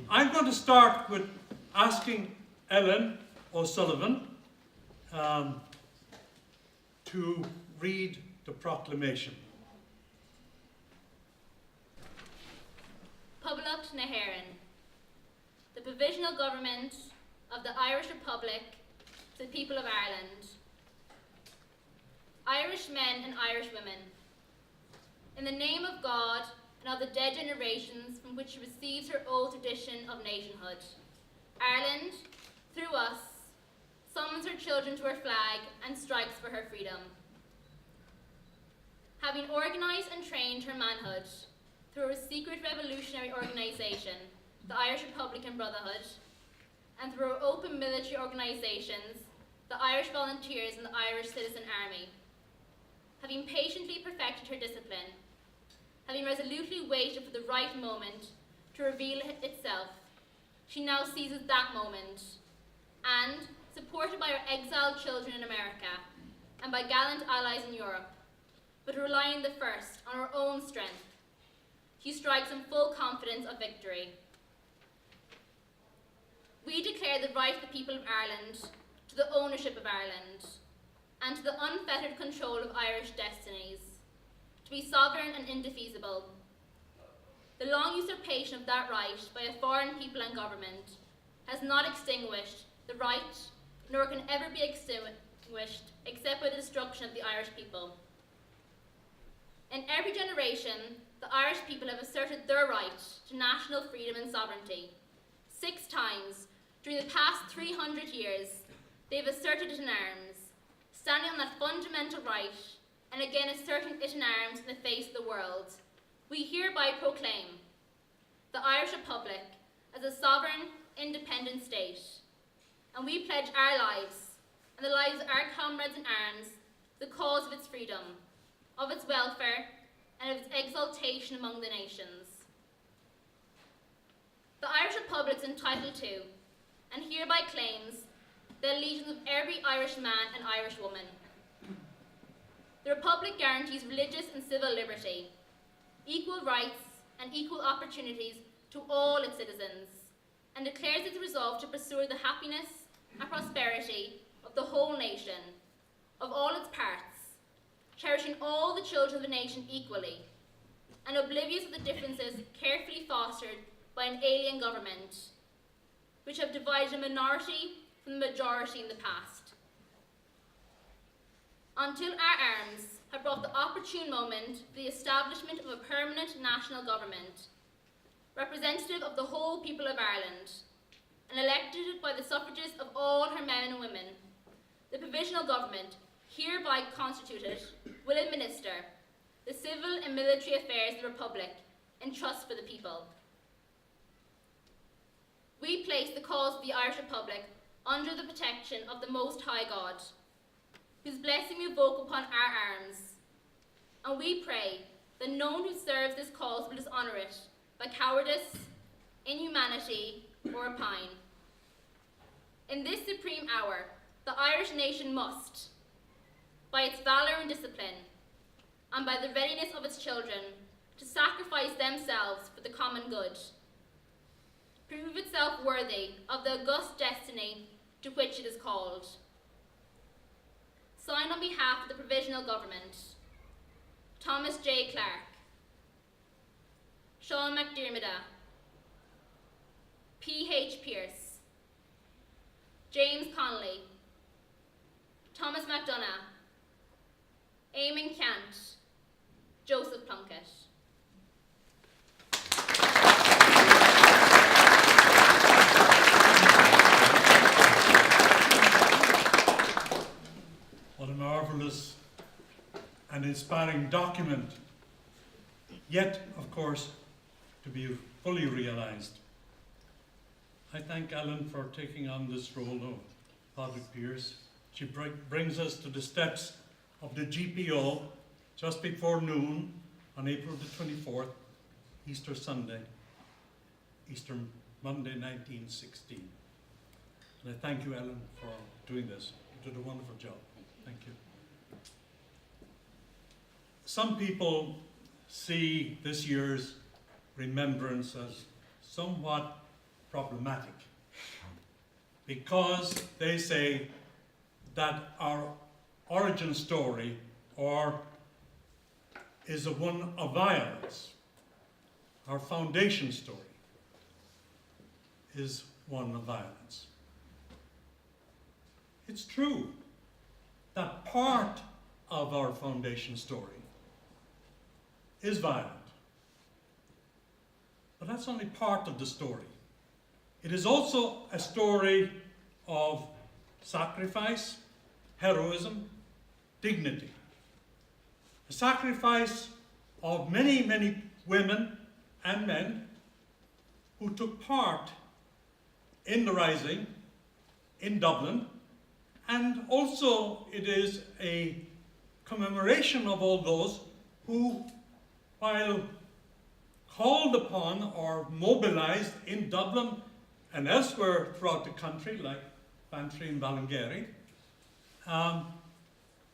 I'm going to start with asking Ellen O'Sullivan to read the proclamation. Poblacht na HÉireann, the Provisional Government of the Irish Republic to the people of Ireland. Irish men and Irish women, in the name of God and of the dead generations from which she receives her old tradition of nationhood, Ireland, through us, summons her children to her flag and strikes for her freedom. Having organised and trained her manhood through her secret revolutionary organisation, the Irish Republican Brotherhood, and through her open military organisations, the Irish Volunteers and the Irish Citizen Army. Having patiently perfected her discipline, having resolutely waited for the right moment to reveal itself, she now seizes that moment, and, supported by her exiled children in America, and by gallant allies in Europe, but relying the first on her own strength, she strikes in full confidence of victory. We declare the right of the people of Ireland to the ownership of Ireland, and to the unfettered control of Irish destinies, to be sovereign and indefeasible. The long usurpation of that right by a foreign people and government has not extinguished the right, nor can ever be extinguished except by the destruction of the Irish people. In every generation, the Irish people have asserted their right to national freedom and sovereignty. 6 times during the past 300 years, they have asserted it in arms, standing on that fundamental right, and again asserting it in arms in the face of the world. We hereby proclaim the Irish Republic as a sovereign, independent state, and we pledge our lives and the lives of our comrades in arms to the cause of its freedom, of its welfare, and of its exaltation among the nations. The Irish Republic is entitled to, and hereby claims, the allegiance of every Irish man and Irish woman. The Republic guarantees religious and civil liberty, equal rights and equal opportunities to all its citizens, and declares its resolve to pursue the happiness and prosperity of the whole nation, of all its parts, cherishing all the children of the nation equally, and oblivious of the differences carefully fostered by an alien government, which have divided a minority from the majority in the past. Until our arms have brought the opportune moment for the establishment of a permanent national government, representative of the whole people of Ireland, and elected by the suffrages of all her men and women, the Provisional Government, hereby constituted, will administer the civil and military affairs of the Republic in trust for the people. We place the cause of the Irish Republic under the protection of the Most High God, whose blessing we invoke upon our arms, and we pray that none who serves this cause will dishonour it by cowardice, inhumanity, or rapine. In this supreme hour, the Irish nation must, by its valour and discipline, and by the readiness of its children, to sacrifice themselves for the common good, prove itself worthy of the august destiny to which it is called. Signed on behalf of the Provisional Government, Thomas J. Clark, Sean McDermott, P.H. Pearce, James Connolly, Thomas MacDonagh, Eamon Kent, Joseph Plunkett. What a marvellous and inspiring document, yet, of course, to be fully realised. I thank Ellen for taking on this role of Patrick Pearce. She brings us to the steps of the GPO just before noon on April the 24th, Easter Sunday, Easter Monday 1916. And I thank you, Ellen, for doing this. You did a wonderful job. Thank you. some people see this year's remembrance as somewhat problematic because they say that our origin story is one of violence. Our foundation story is one of violence. It's true that part of our foundation story is violent. But that's only part of the story. It is also a story of sacrifice, heroism, dignity. A sacrifice of many, many women and men who took part in the rising in Dublin, and also it is a commemoration of all those who, while called upon or mobilized in Dublin and elsewhere throughout the country, like Bantry and Ballingery,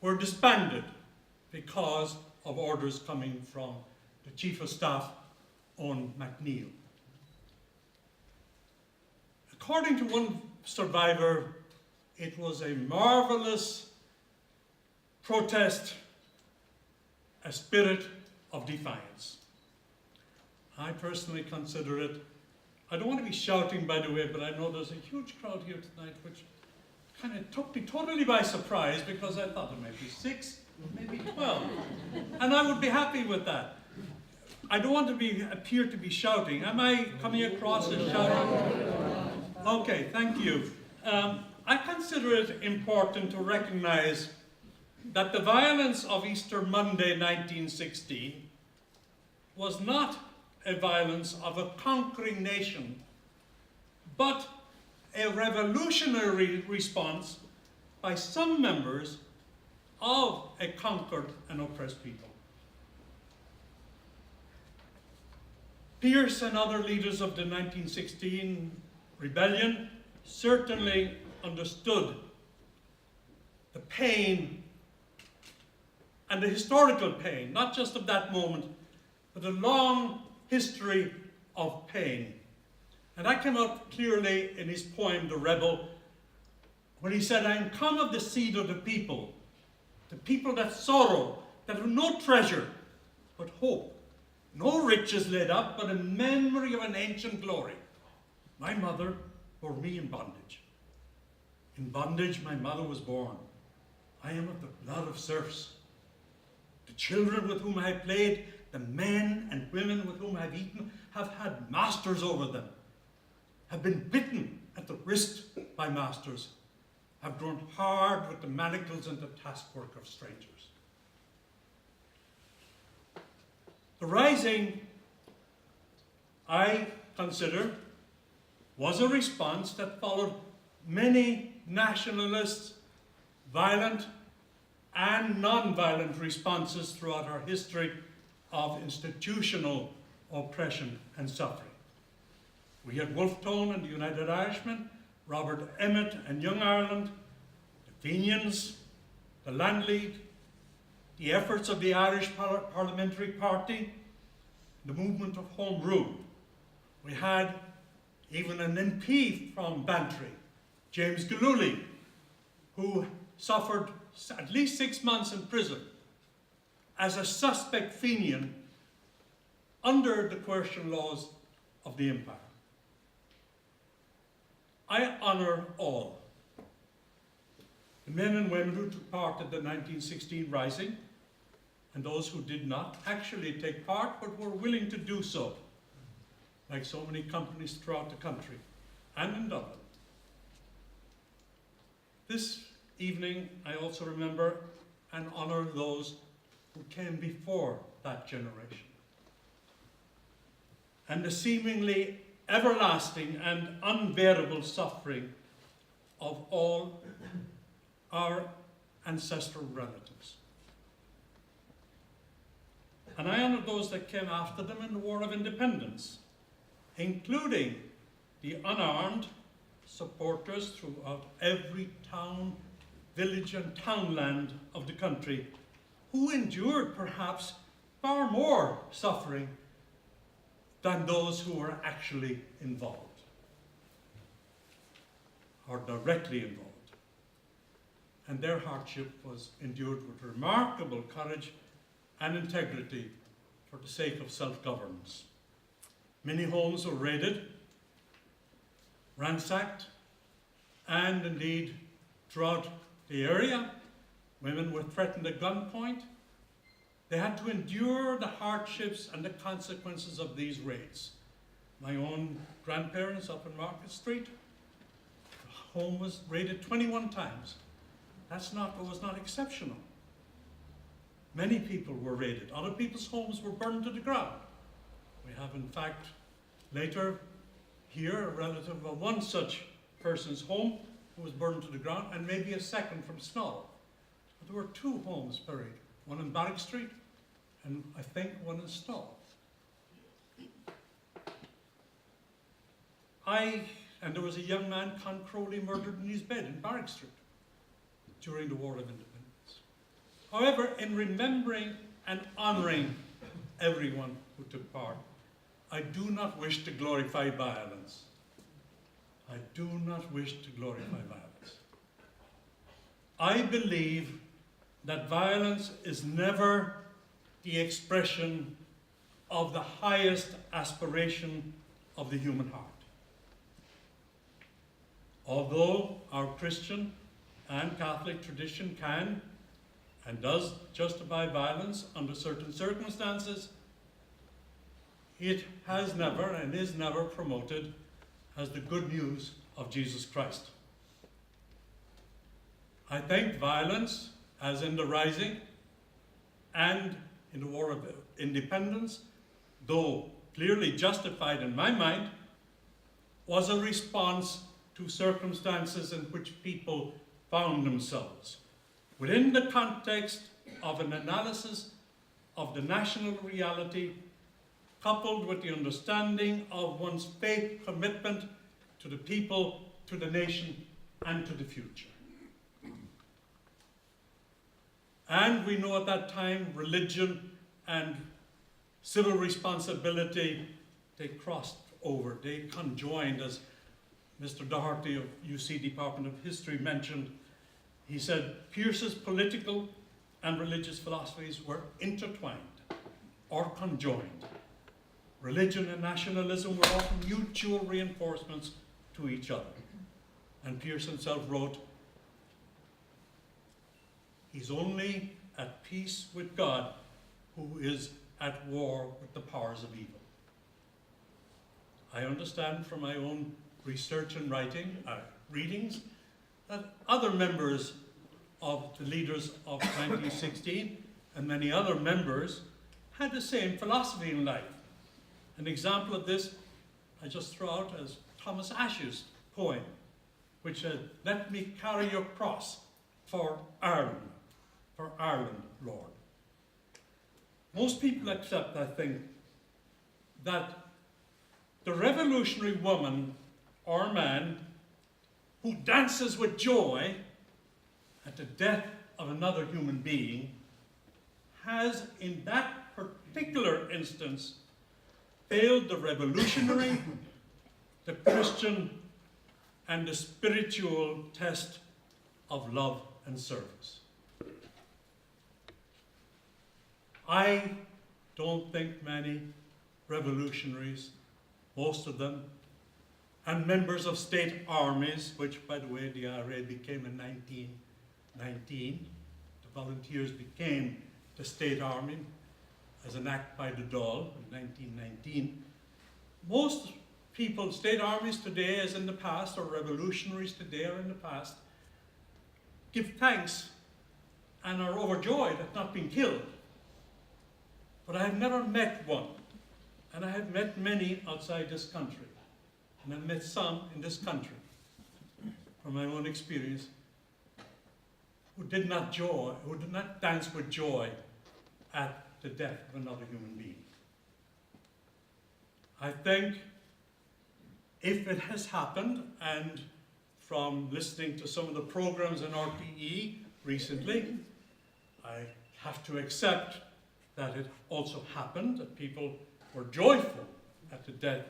were disbanded because of orders coming from the Chief of Staff, Owen MacNeill. According to one survivor, it was a marvelous protest, a spirit of defiance. I personally consider it, I don't want to be shouting, by the way, but I know there's a huge crowd here tonight, which kind of took me totally by surprise because I thought there might be 6, maybe 12. And I would be happy with that. I don't want to appear to be shouting. Am I coming across as shouting? Okay, thank you. I consider it important to recognize that the violence of Easter Monday 1916 was not a violence of a conquering nation, but a revolutionary response by some members of a conquered and oppressed people. Pearse and other leaders of the 1916 rebellion certainly understood the pain and the historical pain, not just of that moment, but a long history of pain. And I cannot clearly, in his poem, The Rebel, when he said, I am come of the seed of the people that sorrow, that have no treasure, but hope, no riches laid up, but a memory of an ancient glory. My mother bore me in bondage. In bondage my mother was born. I am of the blood of serfs. The children with whom I have played, the men and women with whom I have eaten, have had masters over them, have been bitten at the wrist by masters, have grown hard with the manacles and the taskwork of strangers. The rising, I consider, was a response that followed many nationalist, violent and non-violent responses throughout our history of institutional oppression and suffering. We had Wolfe Tone and the United Irishmen, Robert Emmet and Young Ireland, the Fenians, the Land League, the efforts of the Irish Parliamentary Party, the movement of Home Rule. We had even an MP from Bantry, James Gillooly, who suffered at least 6 months in prison as a suspect Fenian under the coercion laws of the empire. I honor all the men and women who took part in the 1916 Rising, and those who did not actually take part but were willing to do so, like so many companies throughout the country and in Dublin. This evening, I also remember and honor those who came before that generation, and the seemingly everlasting and unbearable suffering of all our ancestral relatives. And I honor those that came after them in the War of Independence, including the unarmed supporters throughout every town, village and townland of the country who endured perhaps far more suffering than those who were actually involved or directly involved. And their hardship was endured with remarkable courage and integrity for the sake of self-governance. Many homes were raided, ransacked, and indeed throughout the area, women were threatened at gunpoint. They had to endure the hardships and the consequences of these raids. My own grandparents up in Market Street, the home was raided 21 times. That was not exceptional. Many people were raided. Other people's homes were burned to the ground. We have, in fact, later here a relative of one such person's home who was burned to the ground, and maybe a second from snow. But there were 2 homes buried, one in Barrack Street and I think one in Snow. And there was a young man, Con Crowley, murdered in his bed in Barrack Street during the War of Independence. However, in remembering and honouring everyone who took part, I do not wish to glorify violence. I do not wish to glorify violence. I believe that violence is never the expression of the highest aspiration of the human heart. Although our Christian and Catholic tradition can and does justify violence under certain circumstances, it has never and is never promoted as the good news of Jesus Christ. I think violence, as in the Rising and in the War of Independence, though clearly justified in my mind, was a response to circumstances in which people found themselves within the context of an analysis of the national reality, coupled with the understanding of one's faith commitment to the people, to the nation, and to the future. And we know at that time religion and civil responsibility, they crossed over, they conjoined, as Mr. Doherty of UC Department of History mentioned. He said Pearce's political and religious philosophies were intertwined or conjoined. Religion and nationalism were often mutual reinforcements to each other. And Pearce himself wrote, "He's only at peace with God who is at war with the powers of evil." I understand from my own research and readings, that other members of the leaders of 1916 and many other members had the same philosophy in life. An example of this I just throw out as Thomas Ashe's poem, which said, "Let me carry your cross for Ireland, Lord." Most people accept, I think, that the revolutionary woman or man who dances with joy at the death of another human being has, in that particular instance, failed the revolutionary, the Christian, and the spiritual test of love and service. I don't think many revolutionaries, most of them, and members of state armies, which, by the way, the IRA became in 1919. The volunteers became the state army as an act by the Dáil in 1919. Most people, state armies today as in the past, or revolutionaries today or in the past, give thanks and are overjoyed at not being killed. But I have never met one, and I have met many outside this country. And I've met some in this country, from my own experience, who did not dance with joy at the death of another human being. I think if it has happened, and from listening to some of the programs in RTE recently, I have to accept that it also happened, that people were joyful at the death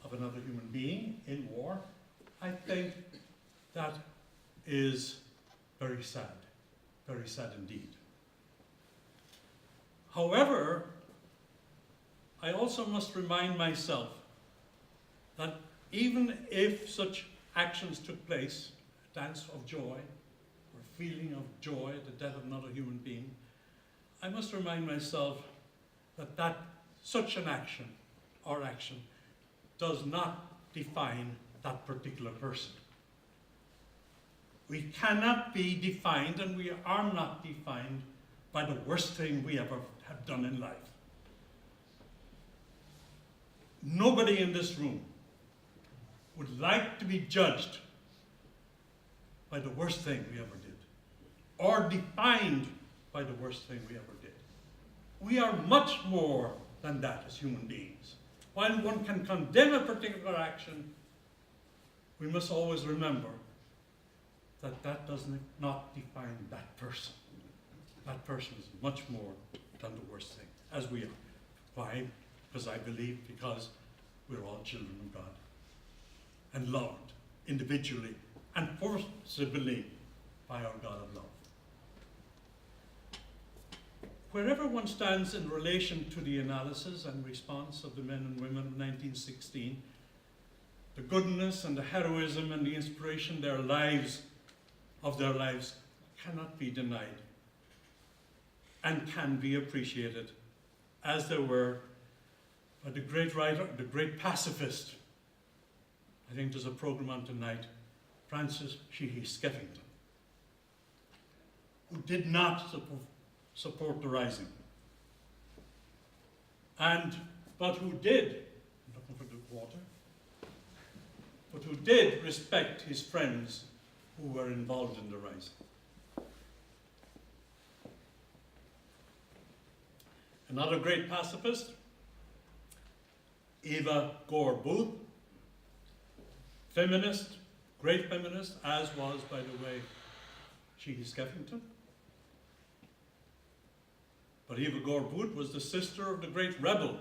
of another human being in war, I think that is very sad indeed. However, I also must remind myself that even if such actions took place, a dance of joy, or feeling of joy at the death of another human being, I must remind myself that such an action or action does not define that particular person. We cannot be defined, and we are not defined by the worst thing we ever have done in life. Nobody in this room would like to be judged by the worst thing we ever did, or defined by the worst thing we ever did. We are much more than that as human beings. While one can condemn a particular action, we must always remember that that does not define that person. That person is much more than the worst thing, as we are. Why? Because I believe because we're all children of God and loved individually and forcibly by our God of love. Wherever one stands in relation to the analysis and response of the men and women of 1916, the goodness and the heroism and the inspiration of their lives cannot be denied and can be appreciated, as they were by the great writer, the great pacifist. I think there's a program on tonight, Francis Sheehy Skeffington, who did not support the rising, but who did, I'm looking for the water, but who did respect his friends who were involved in the rising. Another great pacifist, Eva Gore Booth, feminist, great feminist, as was, by the way, Sheehy Skeffington. But Eva Gore Booth was the sister of the great rebel,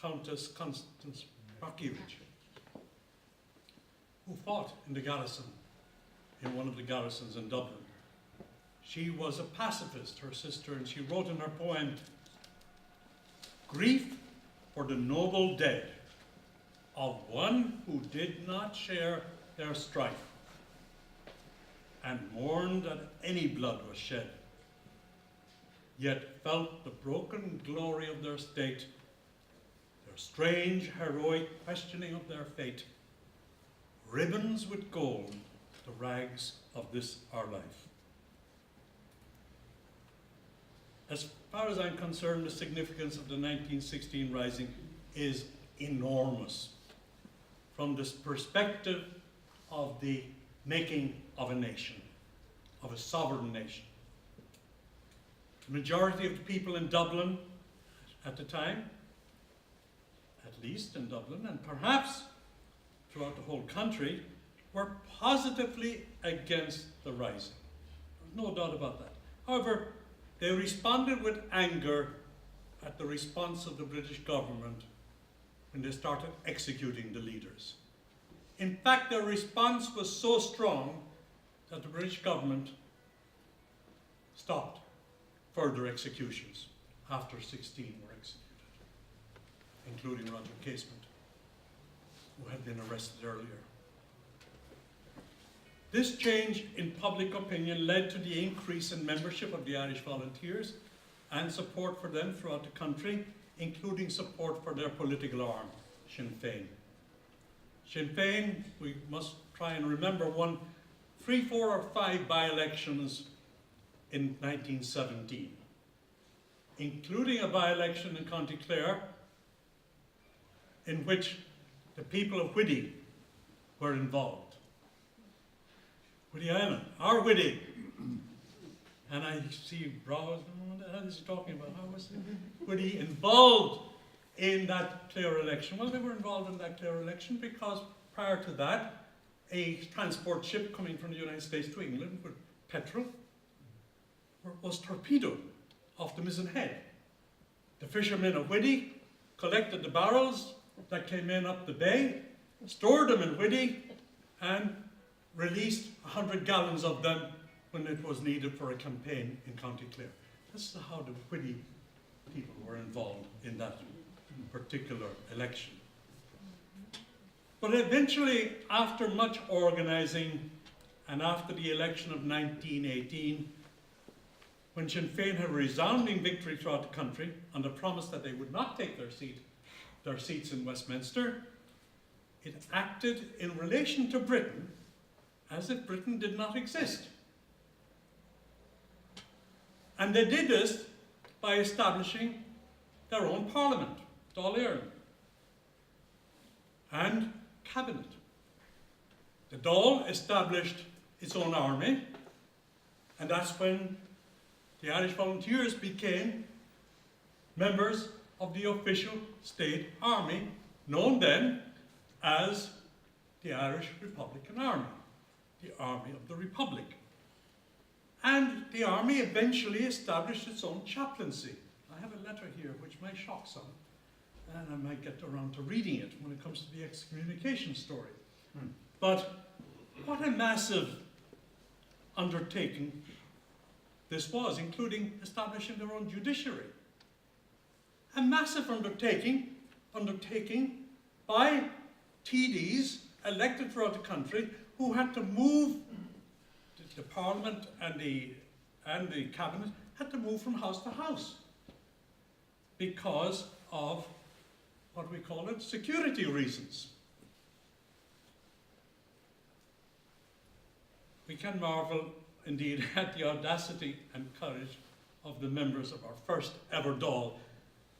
Countess Constance Markievicz, who fought in the garrison, in one of the garrisons in Dublin. She was a pacifist, her sister, and she wrote in her poem, "Grief for the noble dead of one who did not share their strife, and mourned that any blood was shed, yet felt the broken glory of their state, their strange heroic questioning of their fate, ribbons with gold, the rags of this our life." As far as I'm concerned, the significance of the 1916 Rising is enormous from this perspective of the making of a nation, of a sovereign nation. The majority of the people in Dublin at the time, at least in Dublin, and perhaps throughout the whole country, were positively against the Rising. There's no doubt about that. However, they responded with anger at the response of the British government when they started executing the leaders. In fact, their response was so strong that the British government stopped further executions after 16 were executed, including Roger Casement, who had been arrested earlier. This change in public opinion led to the increase in membership of the Irish Volunteers and support for them throughout the country, including support for their political arm, Sinn Féin. Sinn Féin, we must try and remember, won 3, 4, or 5 by-elections in 1917, including a by-election in County Clare in which the people of Whitty were involved. Whitty Island, our Whitty. And I see brows, what the hell is he talking about? How was Whitty involved in that Clare election? Well, they were involved in that Clare election because prior to that, a transport ship coming from the United States to England with petrol was torpedoed of the missing head. The fishermen of Whitty collected the barrels that came in up the bay, stored them in Whitty, and released 100 gallons of them when it was needed for a campaign in County Clare. This is how the Whitty people were involved in that particular election. But eventually, after much organising, and after the election of 1918, when Sinn Féin had a resounding victory throughout the country on the promise that they would not take their seats in Westminster, it acted in relation to Britain as if Britain did not exist. And they did this by establishing their own parliament, Dáil Éireann, and cabinet. The Dáil established its own army, and that's when the Irish Volunteers became members of the official state army, known then as the Irish Republican Army, the Army of the Republic. And the army eventually established its own chaplaincy. I have a letter here which may shock some, and I might get around to reading it when it comes to the excommunication story. But what a massive undertaking this was, including establishing their own judiciary. A massive undertaking by TDs elected throughout the country who had to move, the Parliament and the Cabinet had to move from house to house because of, what we call it, security reasons. We can marvel indeed at the audacity and courage of the members of our first ever Dáil,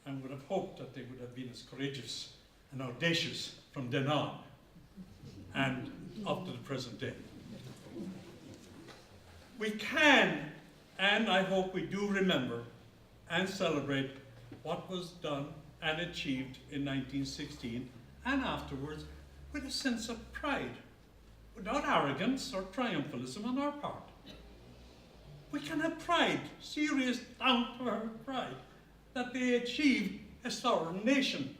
and would have hoped that they would have been as courageous and audacious from then on and up to the present day. We can, and I hope we do, remember and celebrate what was done and achieved in 1916 and afterwards with a sense of pride, without arrogance or triumphalism on our part. We can have pride, serious, down-to-earth pride, that they achieved a sovereign nation.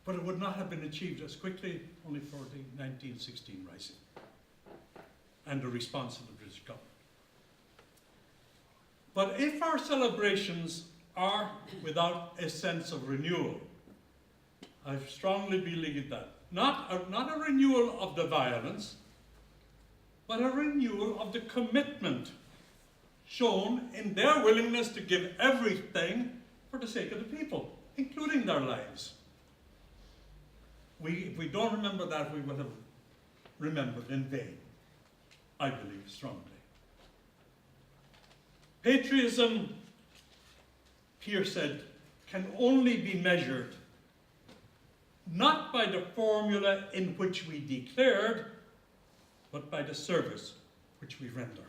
But it would not have been achieved as quickly only for the 1916 Rising and the response of the British government. But if our celebrations are without a sense of renewal, I strongly believe that. Not a renewal of the violence, but a renewal of the commitment shown in their willingness to give everything for the sake of the people, including their lives. If we don't remember that, we will have remembered in vain, I believe strongly. Patriotism, Pierce said, can only be measured not by the formula in which we declared, but by the service which we render.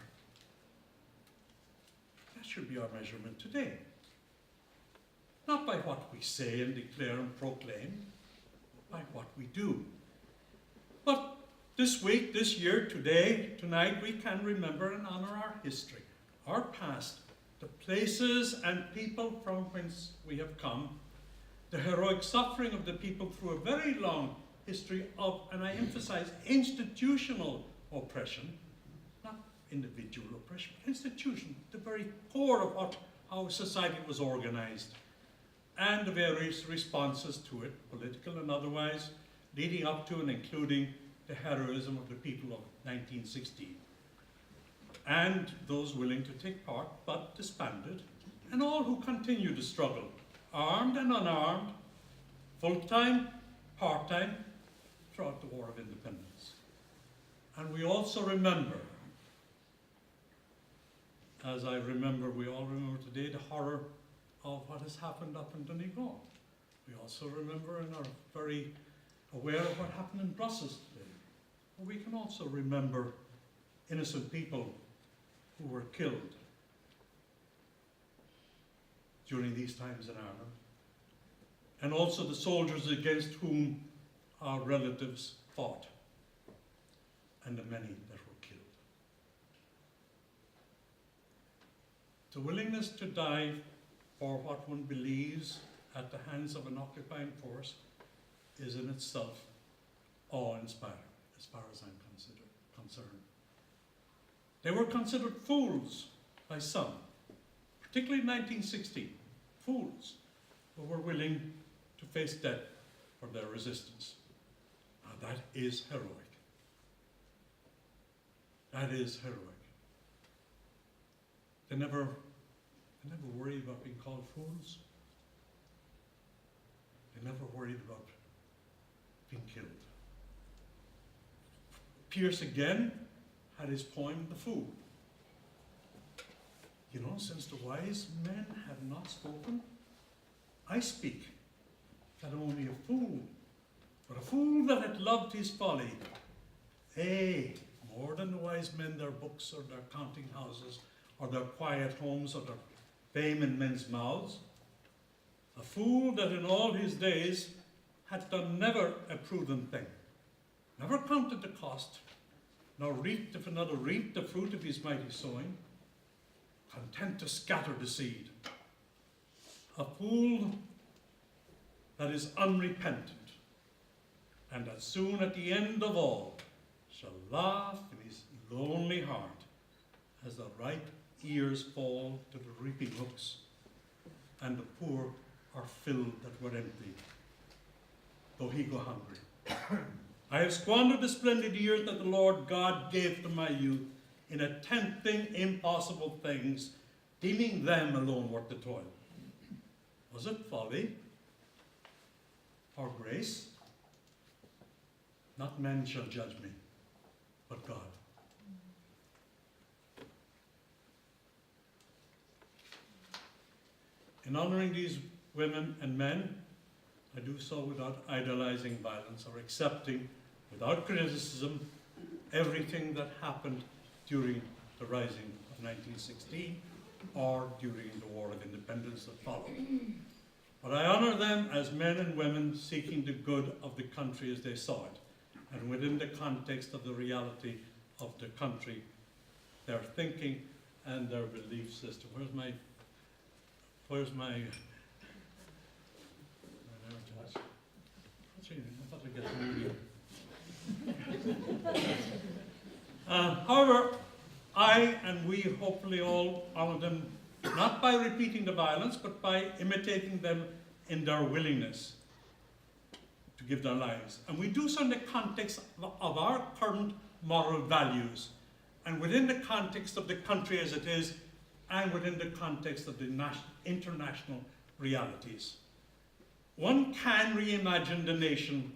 That should be our measurement today. Not by what we say and declare and proclaim, but by what we do. But this week, this year, today, tonight, we can remember and honor our history, our past, the places and people from whence we have come, the heroic suffering of the people through a very long history of, and I emphasize, institutional oppression, not individual oppression, institutional, the very core of how society was organized, and the various responses to it, political and otherwise, leading up to and including the heroism of the people of 1916. And those willing to take part, but disbanded, and all who continue to struggle, armed and unarmed, full-time, part-time, throughout the War of Independence. And we also remember, as I remember, we all remember today, the horror of what has happened up in Donegal. We also remember and are very aware of what happened in Brussels today. But we can also remember innocent people who were killed during these times in Ireland, and also the soldiers against whom our relatives fought, and the many that were killed. the willingness to die for what one believes at the hands of an occupying force is in itself awe-inspiring, as far as I'm concerned. They were considered fools by some, particularly in 1916, fools who were willing to face death for their resistance. Now that is heroic. That is heroic. They never worried about being called fools. They never worried about being killed. Pierce again had his poem, The Fool. You know, since the wise men have not spoken, I speak, that only a fool, but a fool that had loved his folly, more than the wise men, their books or their counting houses, or their quiet homes, or their fame in men's mouths, a fool that in all his days had done never a prudent thing, never counted the cost, nor reaped if another reaped the fruit of his mighty sowing, content to scatter the seed. A fool that is unrepentant, and that soon at the end of all shall laugh in his lonely heart as the ripe ears fall to the reaping hooks, and the poor are filled that were empty, though he go hungry. I have squandered the splendid years that the Lord God gave to my youth in attempting impossible things, deeming them alone worth the toil. Was it folly or grace? Not men shall judge me, but God. In honoring these women and men, I do so without idolizing violence or accepting, without criticism, everything that happened during the Rising of 1916 or during the War of Independence that followed. But I honor them as men and women seeking the good of the country as they saw it, and within the context of the reality of the country, their thinking and their belief system. Where's my I thought I'd get however, I and we hopefully all honor them not by repeating the violence, but by imitating them in their willingness to give their lives. And we do so in the context of our current moral values, and within the context of the country as it is, and within the context of the international realities. One can reimagine the nation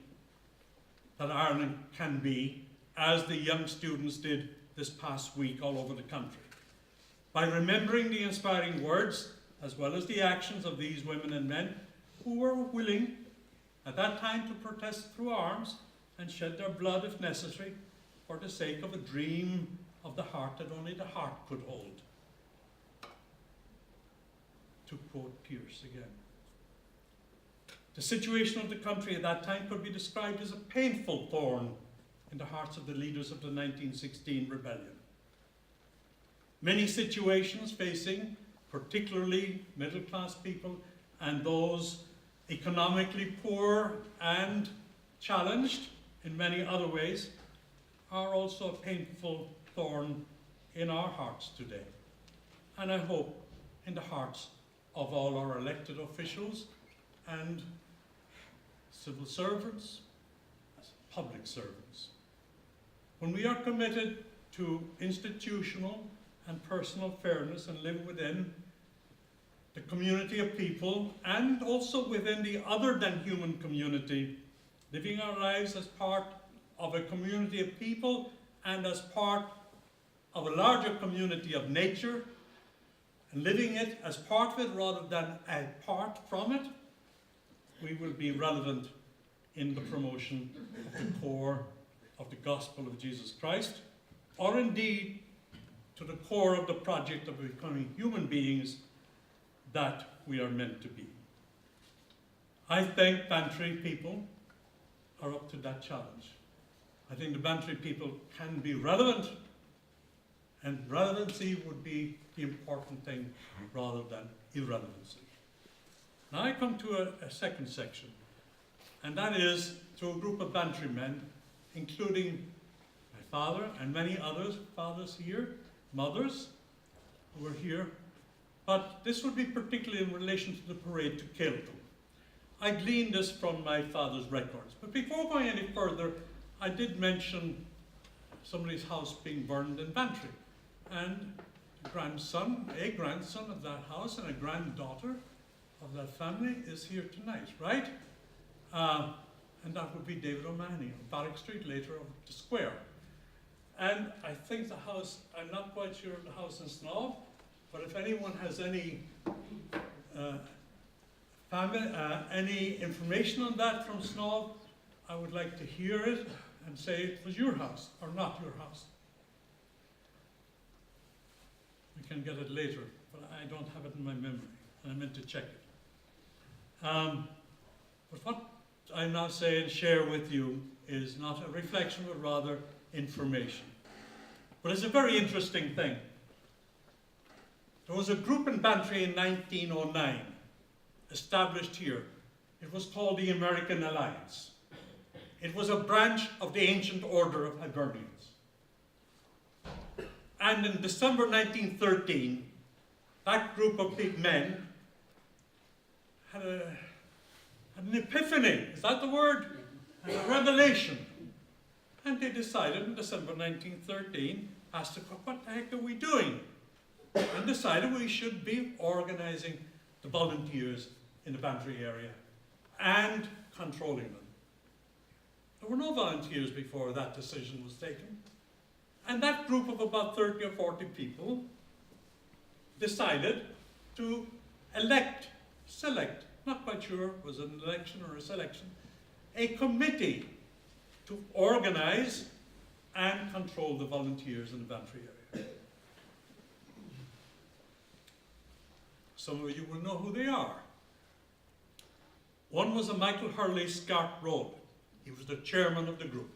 that Ireland can be, as the young students did this past week all over the country, by remembering the inspiring words as well as the actions of these women and men who were willing at that time to protest through arms and shed their blood if necessary for the sake of a dream of the heart that only the heart could hold. To quote Pierce again. The situation of the country at that time could be described as a painful thorn in the hearts of the leaders of the 1916 rebellion. Many situations facing particularly middle-class people and those economically poor and challenged in many other ways are also a painful thorn in our hearts today. And I hope in the hearts of all our elected officials and civil servants, public servants. When we are committed to institutional and personal fairness and live within the community of people and also within the other than human community, living our lives as part of a community of people and as part of a larger community of nature, and living it as part of it rather than apart from it, we will be relevant in the promotion of the core of the gospel of Jesus Christ, or indeed to the core of the project of becoming human beings that we are meant to be. I think Bantry people are up to that challenge. I think the Bantry people can be relevant, and relevancy would be the important thing rather than irrelevancy. Now I come to a second section, and that is to a group of Bantry men, including my father and many others, fathers here, mothers who were here, but this would be particularly in relation to the parade to Kilcombe. I gleaned this from my father's records, but before going any further, I did mention somebody's house being burned in Bantry, and a grandson of that house and a granddaughter of that family is here tonight, right? And that would be David O'Mahony on Barrack Street, later of the square. And I think the house, I'm not quite sure of the house in Snob, but if anyone has any any information on that from Snob, I would like to hear it and say it was your house or not your house. We can get it later, but I don't have it in my memory, and I meant to check it. But what I now say and share with you is not a reflection, but rather information. But it's a very interesting thing. There was a group in Bantry in 1909, established here. It was called the American Alliance. It was a branch of the ancient order of Hibernians. And in December 1913, that group of big men had an epiphany, is that the word? A revelation. And they decided in December 1913, asked the what the heck are we doing? And decided we should be organizing the volunteers in the Bantry area and controlling them. There were no volunteers before that decision was taken. And that group of about 30 or 40 people decided to select, not quite sure it was an election or a selection, a committee to organize and control the volunteers in the Bantry area. Some of you will know who they are. One was a Michael Hurley Scott Road. He was the chairman of the group.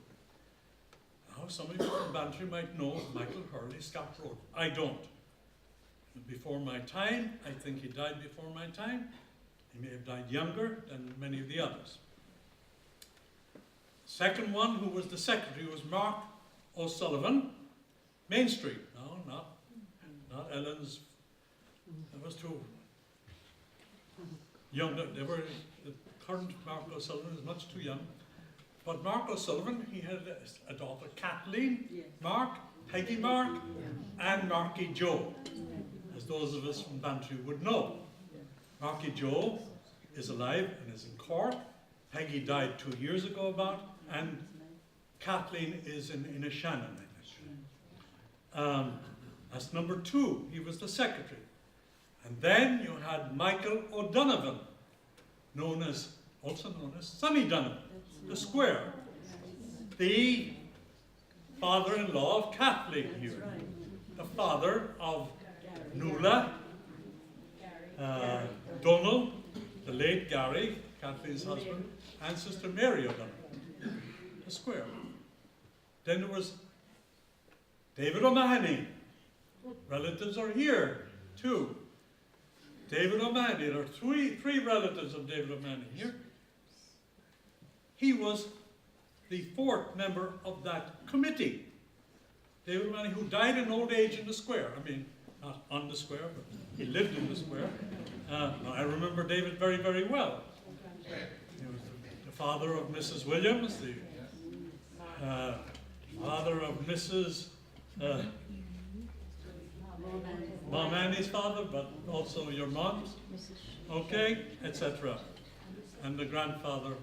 Now, some of you from Bantry might know Michael Hurley Scott Road. I don't. Before my time, I think he died before my time. He may have died younger than many of the others. Second one, who was the secretary, was Mark O'Sullivan, Main Street. No, not Ellen's. That was too young. They were, the current Mark O'Sullivan is much too young. But Mark O'Sullivan, he had a daughter, Kathleen, Mark, Peggy Mark, and Marky Joe, as those of us from Bantry would know. Marky Joe is alive and is in Cork. Peggy died 2 years ago about, and Kathleen is in Inishannon. That's number two. He was the secretary. And then you had Michael O'Donovan, also known as Sonny Donovan, the square, the father-in-law of Kathleen here, the father of Nuala, Donald, the late Gary, Kathleen's husband, and Sister Mary O'Donovan, the square. Then there was David O'Mahony. Relatives are here, too. David O'Mahony, there are three relatives of David O'Mahony here. He was the fourth member of that committee. David O'Mahony, who died in old age in the square. I mean, not on the square, but he lived in the square. I remember David very, very well. He was the father of Mrs. Williams, the father of Mrs. O'Mahony's father, but also your mom's, okay, etc. And the grandfather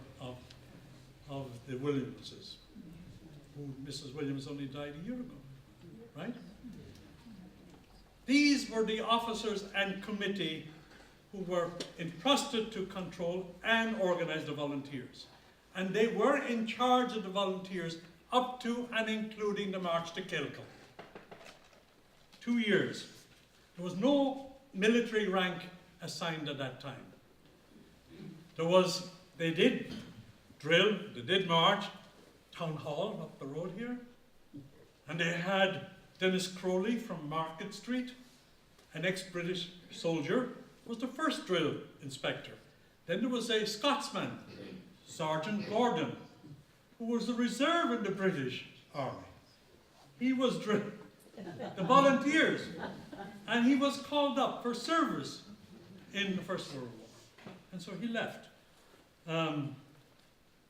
of the Williamses, who Mrs. Williams only died a year ago, right? These were the officers and committee who were entrusted to control and organize the volunteers. And they were in charge of the volunteers up to and including the march to Kilcombe. 2 years. There was no military rank assigned at that time. They did drill, they did march, Town Hall up the road here, and they had Dennis Crowley from Market Street, an ex-British soldier, was the first drill inspector. Then there was a Scotsman, Sergeant Gordon, who was the reserve in the British Army. He was the volunteers, and he was called up for service in the First World War, and so he left.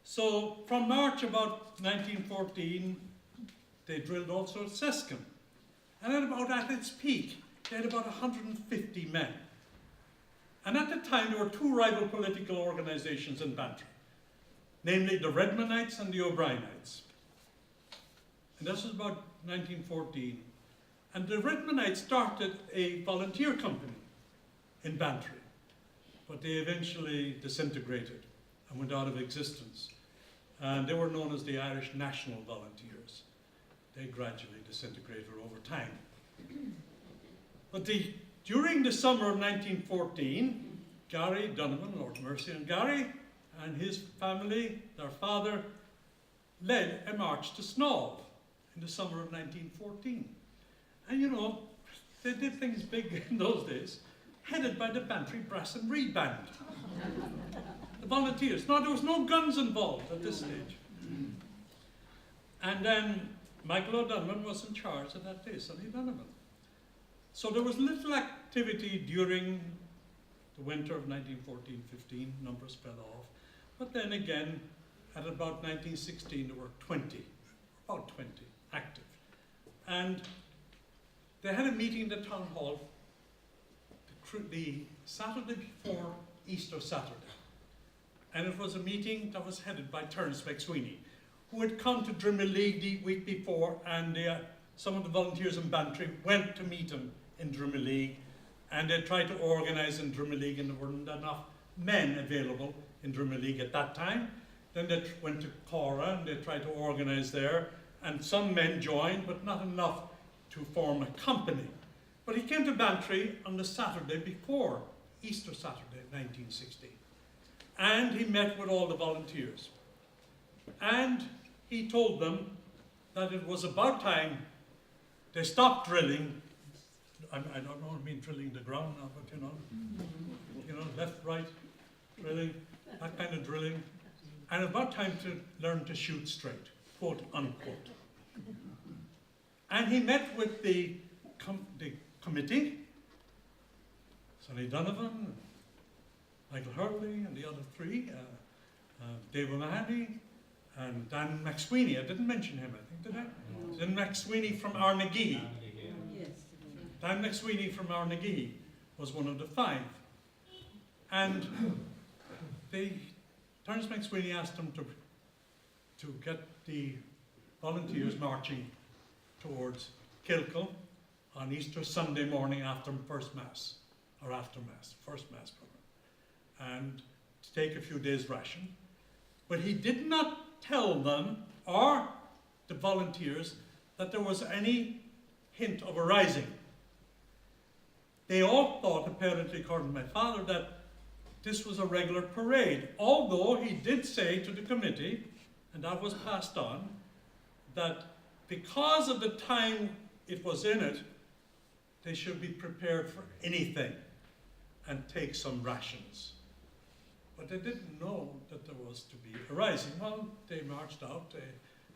So from March about 1914, they drilled also at Seskin, and at its peak, they had about 150 men. And at the time, there were two rival political organizations in Bantry, namely the Redmonites and the O'Brienites. And this was about 1914. And the Redmonites started a volunteer company in Bantry, but they eventually disintegrated and went out of existence. And they were known as the Irish National Volunteers. They gradually disintegrated over time. But during the summer of 1914, Gary Donovan, Lord Mercy and Gary, and his family, their father, led a march to Snov in the summer of 1914. And you know, they did things big in those days, headed by the Bantry Brass and Reed Band. The volunteers. No, there was no guns involved at this stage. And then Michael O'Donovan was in charge of that day, Sonny Donovan. So there was little activity during the winter of 1914-15, numbers fell off. But then again, at about 1916, there were about 20 active. And they had a meeting in the town hall the Saturday before Easter Saturday. And it was a meeting that was headed by Terence McSweeney, who had come to Drimoleague the week before, and some of the volunteers in Bantry went to meet him in Drimoleague, and they tried to organise in Drimoleague, and there weren't enough men available in Drimoleague at that time. Then they went to Cora, and they tried to organise there, and some men joined, but not enough to form a company. But he came to Bantry on the Saturday before Easter Saturday, 1916. And he met with all the volunteers. And he told them that it was about time they stopped drilling. I don't mean drilling the ground now, but you know, left, right, drilling, that kind of drilling. And about time to learn to shoot straight, quote, unquote. And he met with the committee, Sonny Donovan, Michael Hurley, and the other three, Dave O'Mahony, and Dan McSweeney. I didn't mention him, I think, did I? No. Dan McSweeney from Arnageehee. Yes. Dan McSweeney from Arnageehee was one of the five. And Terence McSweeney asked him to get the volunteers marching towards Kilkel on Easter Sunday morning after first Mass, or after Mass, first Mass program, and to take a few days' ration. But he did not tell them, or the volunteers, that there was any hint of a rising. They all thought, apparently according to my father, that this was a regular parade, although he did say to the committee, and that was passed on, that because of the time it was in it, they should be prepared for anything and take some rations. But they didn't know that there was to be a rising. Well, they marched out, they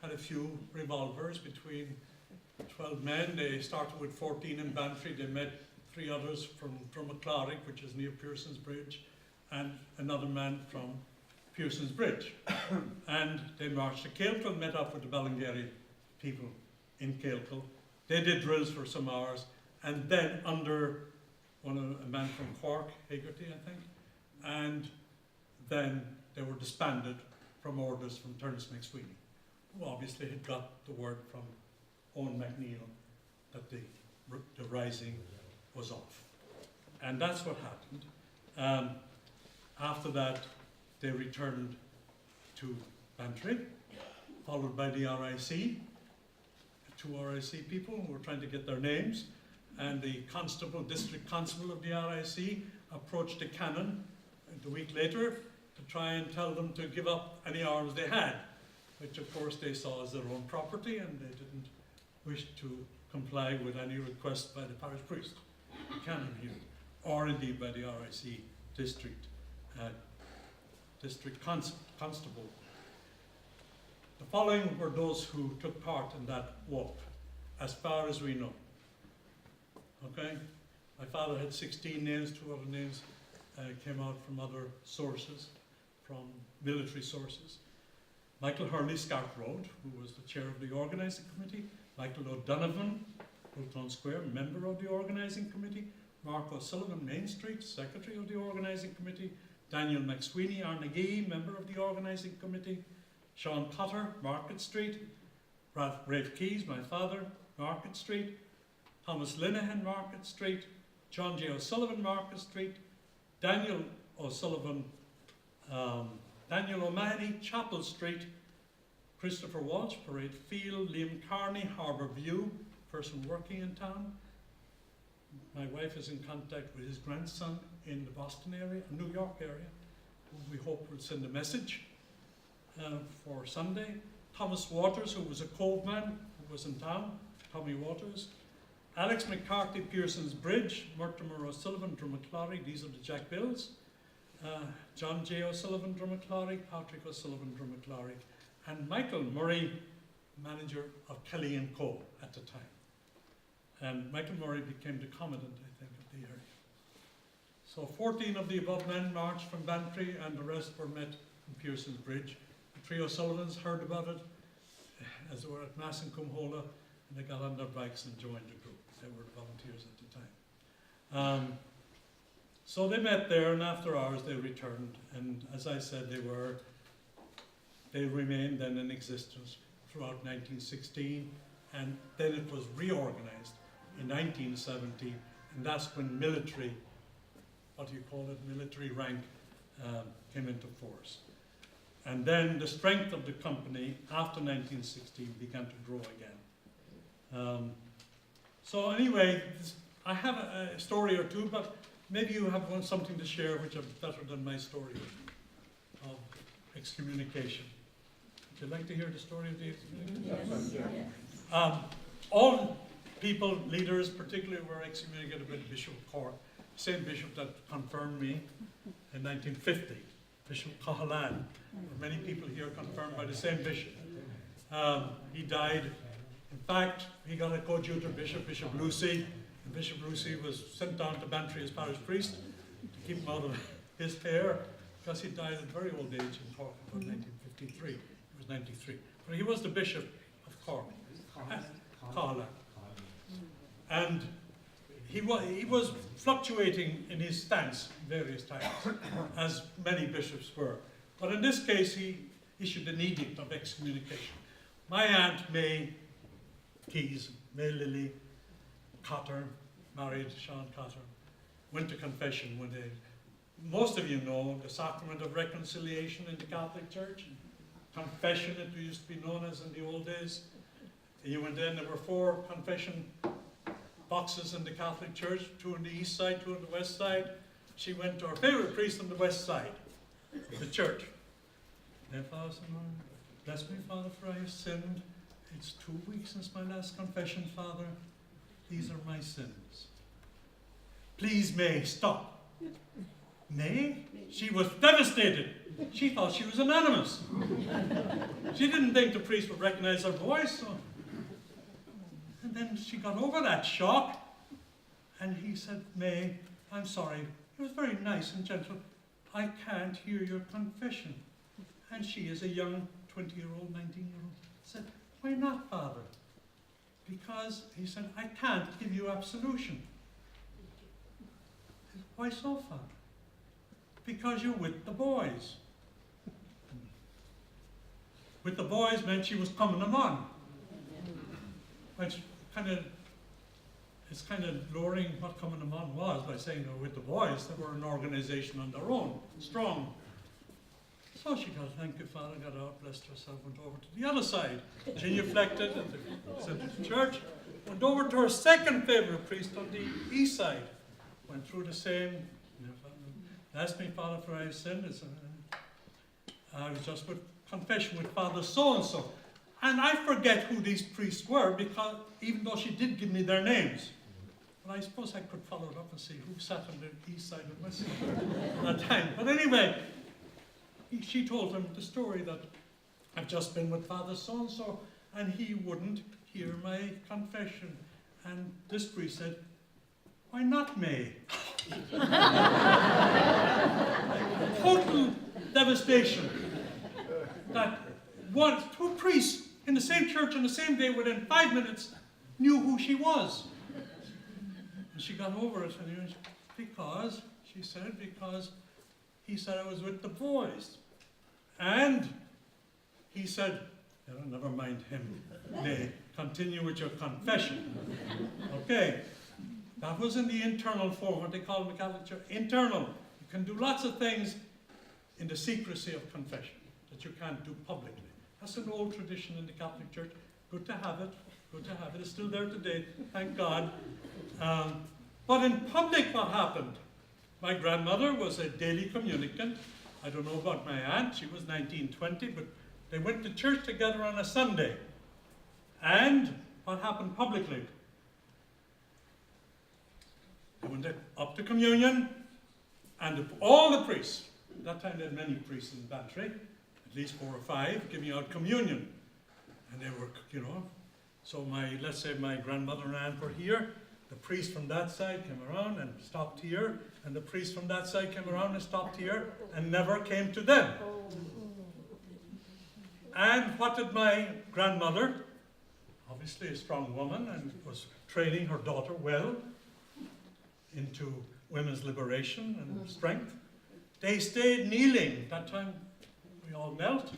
had a few revolvers between 12 men. They started with 14 in Bantry. They met 3 others from Drumaclaric, which is near Pearson's Bridge, and another man from Pearson's Bridge. And they marched to Kilkel, met up with the Ballingery people in Kilkel. They did drills for some hours, and then under a man from Cork, Hegarty, I think, and then they were disbanded from orders from Terence McSweeney, who obviously had got the word from Owen MacNeill that the rising was off. And that's what happened. After that, they returned to Bantry, followed by the RIC, 2 RIC people who were trying to get their names, and the constable, district constable of the RIC approached the canon a week later to try and tell them to give up any arms they had, which of course they saw as their own property, and they didn't wish to comply with any request by the parish priest. canon here, or indeed by the RIC district constable. The following were those who took part in that walk, as far as we know. Okay? My father had 16 names, 2 other names came out from other sources, from military sources. Michael Hurley, Scarp Road, who was the chair of the organising committee. Michael O'Donovan, Old Square, member of the organising committee. Mark O'Sullivan, Main Street, secretary of the organising committee. Daniel McSweeney, Arnagee, member of the organising committee. Sean Potter, Market Street. Rafe Keys, my father, Market Street. Thomas Linehan, Market Street. John J. O'Sullivan, Market Street. Daniel O'Sullivan, Daniel O'Mahony, Chapel Street. Christopher Walsh, Parade Field. Liam Carney, Harbour View, person working in town. My wife is in contact with his grandson in the Boston area, New York area, who we hope will send a message for Sunday. Thomas Waters, who was a Cove man, who was in town, Tommy Waters. Alex McCarthy, Pearson's Bridge. Mortimer O'Sullivan, Drumaclary, these are the Jack Bills. John J. O'Sullivan, Drumaclary. Patrick O'Sullivan, Drumaclary. And Michael Murray, manager of Kelly & Co. at the time. And Michael Murray became the commandant, I think, of the area. So 14 of the above men marched from Bantry, and the rest were met in Pearson's Bridge. The 3 O'Sullivans heard about it as they were at Mass in Cumhola, and they got on their bikes and joined the group. They were volunteers at the time. So they met there, and after hours they returned. And as I said, they remained then in existence throughout 1916, and then it was reorganized in 1970, and that's when military, military rank came into force. And then the strength of the company after 1916 began to grow again. So anyway, I have a story or two, but maybe you have something to share which is better than my story of excommunication. Would you like to hear the story of the excommunication? Yes. All people, leaders particularly, were excommunicated by Bishop Cork, the same bishop that confirmed me in 1950, Bishop Cahalan. Many people here confirmed by the same bishop. He died. In fact, he got a coadjutor bishop, Bishop Lucy, and Bishop Lucy was sent down to Bantry as parish priest to keep him out of his hair, because he died at a very old age in Cork, about 1953. He was 93. But he was the bishop of Cork. Cahalan. And he was fluctuating in his stance various times, as many bishops were. But in this case, he issued an edict of excommunication. My aunt May Keys, May Lily Cotter, married Sean Cotter, went to confession one day. Most of you know the sacrament of reconciliation in the Catholic Church. Confession, it used to be known as in the old days. You went in, there were 4 confession boxes in the Catholic Church, 2 on the east side, 2 on the west side. She went to her favourite priest on the west side of the church. Bless me, Father, for I have sinned. It's 2 weeks since my last confession, Father. These are my sins. Please, May, stop. May? She was devastated. She thought she was anonymous. She didn't think the priest would recognize her voice. So. And then she got over that shock, and he said, May, I'm sorry. He was very nice and gentle. I can't hear your confession. And she is a young 20-year-old, 19-year-old. Said, why not, Father? Because, he said, I can't give you absolution. Said, why so, Father? Because you're with the boys. With the boys meant she was coming them on. Which it's kind of lowering what coming them on was by saying they were with the boys. They were an organization on their own, strong. So she got, thank you, Father, got out, blessed herself, went over to the other side, genuflected and sent to the church, went over to her second favourite priest on the east side, went through the same, asked me, Father, for I have sinned. I was just with confession with Father so-and-so. And I forget who these priests were, because even though she did give me their names. But I suppose I could follow it up and see who sat on the east side of my seat at that time. But anyway, she told him the story that I've just been with Father so-and-so, and he wouldn't hear my confession. And this priest said, "Why not, May?" Total devastation. That two priests in the same church on the same day within 5 minutes knew who she was. And she got over it, and because, she said, because he said I was with the boys. And he said, never mind him, Nay, continue with your confession. Okay, that was in the internal form, what they call in the Catholic Church, internal. You can do lots of things in the secrecy of confession that you can't do publicly. That's an old tradition in the Catholic Church. Good to have it, good to have it. It's still there today, thank God. But in public, what happened? My grandmother was a daily communicant. I don't know about my aunt, she was 1920, but they went to church together on a Sunday. And what happened publicly? They went up to communion, and all the priests, at that time they had many priests in Bantry, at least 4 or 5, giving out communion. And they were, so let's say my grandmother and aunt were here, the priest from that side came around and stopped here, and the priest from that side came around and stopped here, and never came to them. And what did my grandmother, obviously a strong woman, and was training her daughter well into women's liberation and strength, they stayed kneeling. That time we all knelt.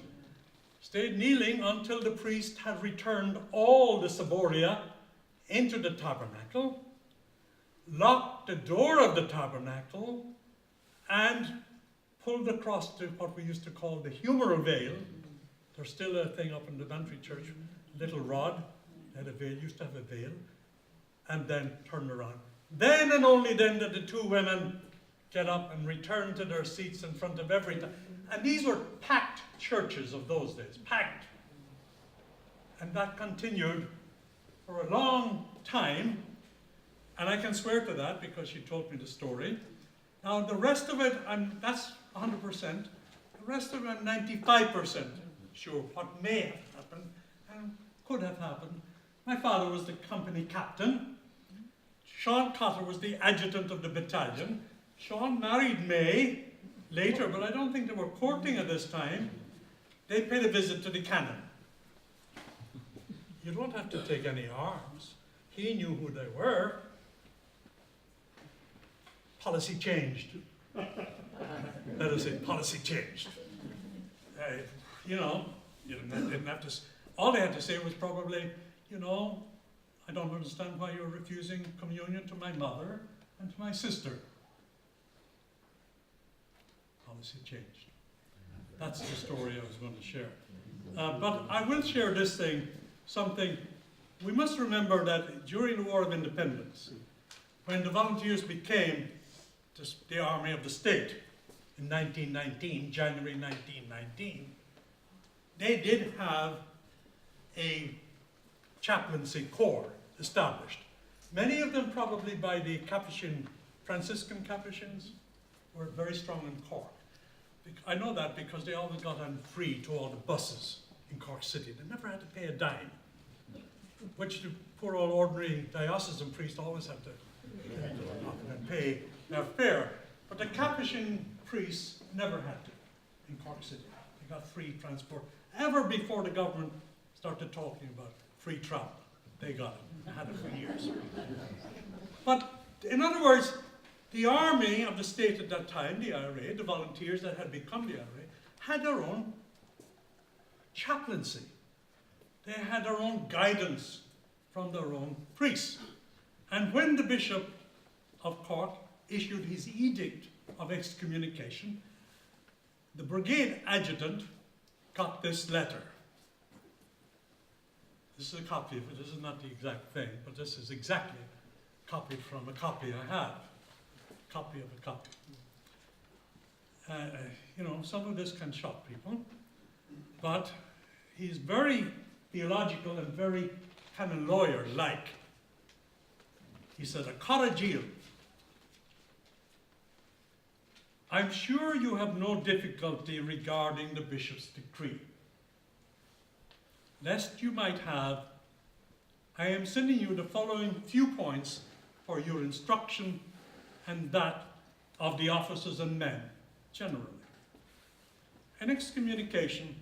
Stayed kneeling until the priest had returned all the ciboria into the tabernacle, locked the door of the tabernacle, and pulled across to what we used to call the humeral veil. There's still a thing up in the Bantry church, little rod, had a veil, used to have a veil, and then turned around. Then and only then did the two women get up and return to their seats in front of everything. And these were packed churches of those days, packed. And that continued for a long time, and I can swear to that because she told me the story. Now the rest of it, that's 100%. The rest of it, I'm 95% sure what may have happened and could have happened. My father was the company captain. Sean Cotter was the adjutant of the battalion. Sean married May later, but I don't think they were courting at this time. They paid a visit to the cannon. You don't have to take any arms. He knew who they were. Policy changed. Let us say policy changed. You didn't have to, all they had to say was probably, I don't understand why you're refusing communion to my mother and to my sister. Policy changed. That's the story I was going to share. But I will share this thing, something. We must remember that during the War of Independence, when the volunteers became the Army of the State in 1919, January 1919, they did have a chaplaincy corps established. Many of them probably by the Franciscan Capuchins were very strong in Cork. I know that because they always got on free to all the buses in Cork City. They never had to pay a dime, which the poor old ordinary diocesan priest always had to pay their fare. But the Capuchin priests never had to in Cork City. They got free transport. Ever before the government started talking about free travel, they got it. They had it for years. But in other words, the army of the state at that time, the IRA, the volunteers that had become the IRA, had their own chaplaincy. They had their own guidance from their own priests. And when the Bishop of Cork issued his edict of excommunication, the brigade adjutant got this letter. This is a copy of it. This is not the exact thing, but this is exactly copied from a copy I have. Copy of a copy. Some of this can shock people, but he's very theological and very kind of lawyer-like. He said, a corrigial. I'm sure you have no difficulty regarding the bishop's decree. Lest you might have, I am sending you the following few points for your instruction and that of the officers and men generally. An excommunication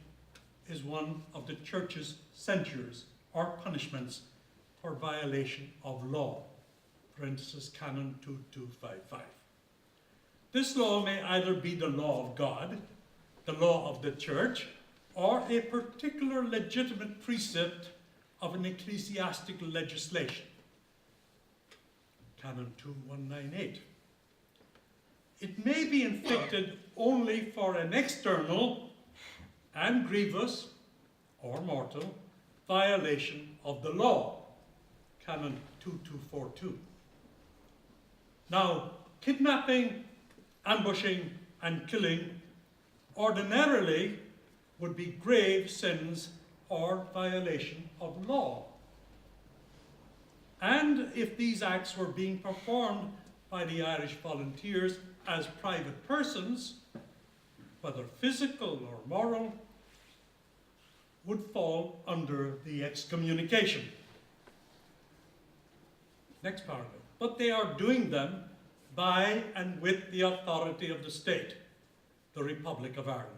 is one of the church's censures or punishments for violation of law, parenthesis Canon 2255. This law may either be the law of God, the law of the church, or a particular legitimate precept of an ecclesiastical legislation, Canon 2198. It may be inflicted only for an external and grievous or mortal violation of the law, Canon 2242. Now, kidnapping, ambushing, and killing ordinarily would be grave sins or violation of law. And if these acts were being performed by the Irish volunteers as private persons, whether physical or moral, would fall under the excommunication. Next paragraph. But they are doing them by and with the authority of the state, the Republic of Ireland.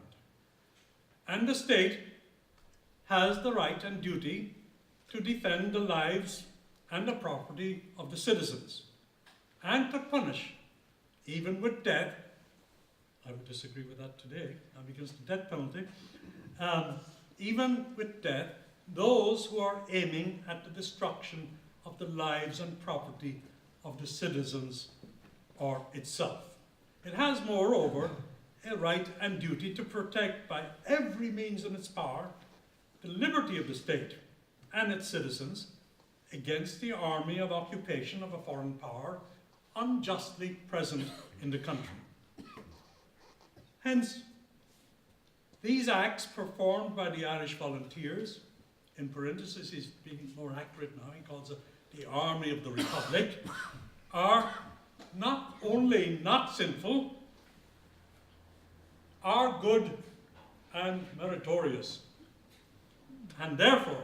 And the state has the right and duty to defend the lives and the property of the citizens, and to punish, even with death, I would disagree with that today, I'm against the death penalty, even with death, those who are aiming at the destruction of the lives and property of the citizens or itself. It has, moreover, a right and duty to protect by every means in its power the liberty of the state and its citizens against the army of occupation of a foreign power unjustly present in the country. Hence, these acts performed by the Irish volunteers, in parentheses, he's being more accurate now, he calls it the army of the Republic, are not only not sinful, are good and meritorious. And therefore,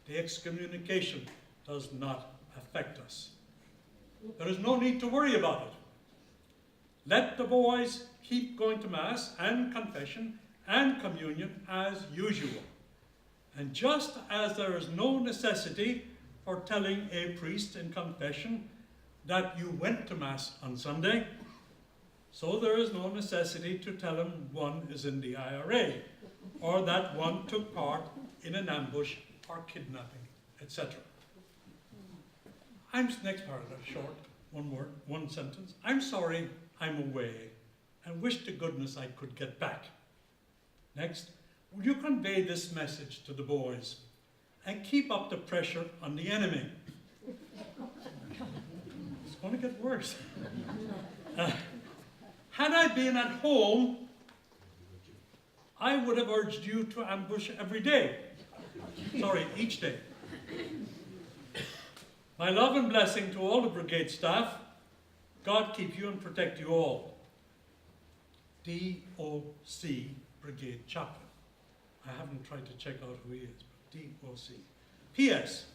the excommunication does not affect us. There is no need to worry about it. Let the boys keep going to Mass and confession and communion as usual. And just as there is no necessity for telling a priest in confession that you went to Mass on Sunday, so there is no necessity to tell him one is in the IRA, or that one took part in an ambush or kidnapping, etc. Next paragraph, short, one word, one sentence. I'm sorry I'm away and wish to goodness I could get back. Next, will you convey this message to the boys and keep up the pressure on the enemy? It's going to get worse. Had I been at home, I would have urged you to ambush every day. Sorry, each day. My love and blessing to all the brigade staff. God keep you and protect you all. D.O.C. Brigade Chaplain. I haven't tried to check out who he is, but D.O.C. P.S.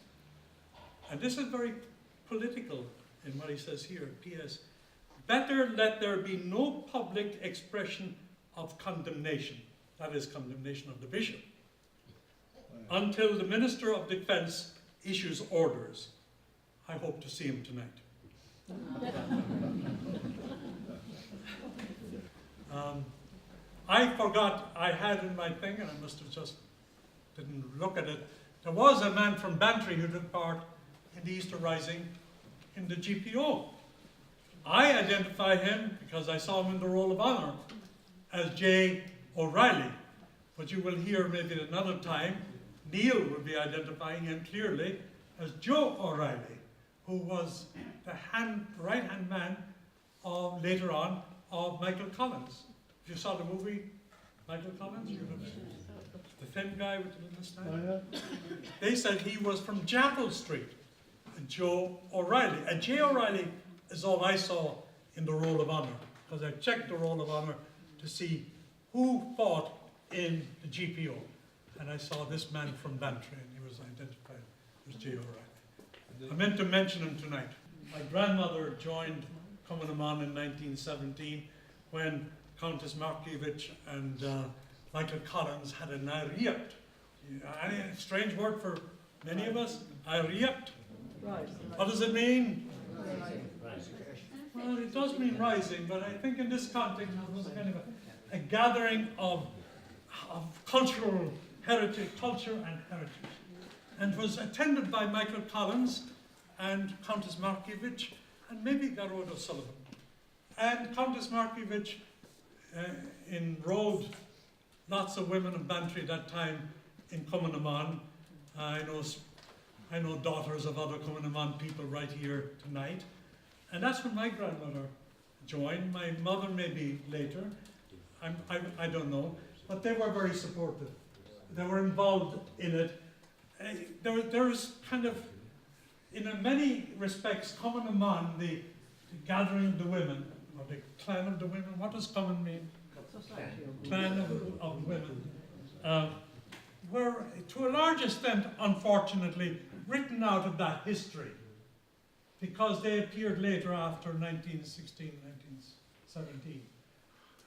And this is very political in what he says here. P.S. Better let there be no public expression of condemnation, that is, condemnation of the bishop, until the Minister of Defence issues orders. I hope to see him tonight. I forgot I had in my thing, and I must have just didn't look at it. There was a man from Bantry who took part in the Easter Rising in the GPO. I identify him, because I saw him in the Roll of Honour, as J. O'Reilly. But you will hear maybe at another time, Neil will be identifying him clearly as Joe O'Reilly, who was the right-hand man later on of Michael Collins. If you saw the movie, Michael Collins, the thin guy with the little stand. Oh, yeah. They said he was from Chapel Street. Joe O'Reilly. And J. O'Reilly is all I saw in the Roll of Honour, because I checked the Roll of Honour to see who fought in the GPO. And I saw this man from Bantry, and he was identified as J. O'Reilly. I meant to mention him tonight. My grandmother joined Cumann in 1917 when Countess Markievicz and Michael Collins had an Ariat. Any strange word for many of us? Ariat. What does it mean? Well, it does mean rising, but I think in this context it was kind of a gathering of cultural heritage, culture and heritage. And it was attended by Michael Collins and Countess Markievicz and maybe Garrod O'Sullivan. And Countess Markievicz enrolled lots of women of Bantry at that time in Cumann. I know daughters of other Cumann people right here tonight. And that's when my grandmother joined. My mother maybe later. I don't know. But they were very supportive. They were involved in it. There was kind of, in many respects, Cumann, the gathering of the women, or the clan of the women. What does Cumann mean? Clan of women. Were, to a large extent, unfortunately, written out of that history, because they appeared later after 1916,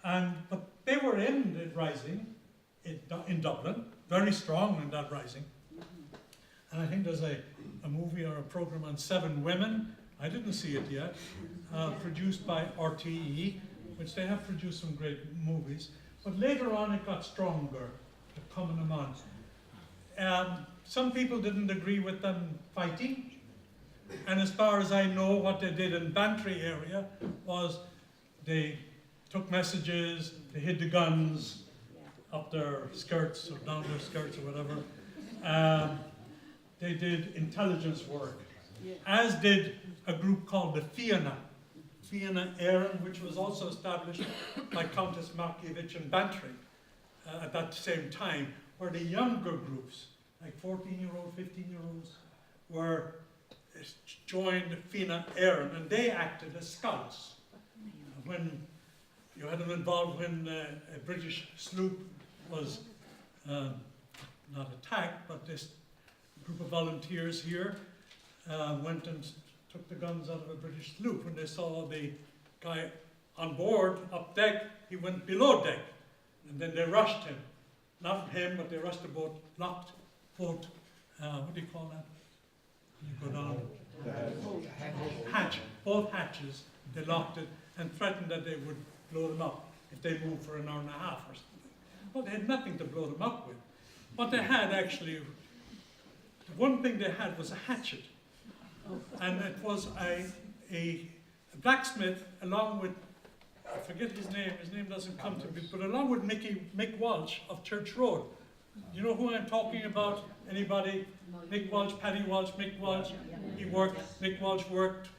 1917. But they were in the rising in Dublin, very strong in that rising. And I think there's a movie or a program on 7 women, I didn't see it yet, produced by RTE, which they have produced some great movies. But later on it got stronger, the Cumann. Some people didn't agree with them fighting. And as far as I know, what they did in Bantry area was they took messages, they hid the guns up their skirts or down their skirts or whatever. They did intelligence work, as did a group called the Fianna Éireann, which was also established by Countess Markievicz in Bantry at that same time, where the younger groups, like 14-year-old, 15-year-olds, were joined Fianna Éireann, and they acted as scouts. When you had them involved when a British sloop was not attacked, but this group of volunteers here went and took the guns out of a British sloop. When they saw the guy on board, up deck, he went below deck. And then they rushed him. Not him, but they rushed the boat, locked both, what do you call that? You go down. Hatch, both hatches. They locked it and threatened that they would blow them up if they moved for an hour and a half or something. Well, they had nothing to blow them up with. What they had actually, the one thing they had was a hatchet. And it was a blacksmith along with, I forget his name doesn't come to me, but along with Mick Walsh of Church Road. You know who I'm talking about? Anybody? Mick Walsh, Paddy Walsh, Mick Walsh. Mick Walsh worked.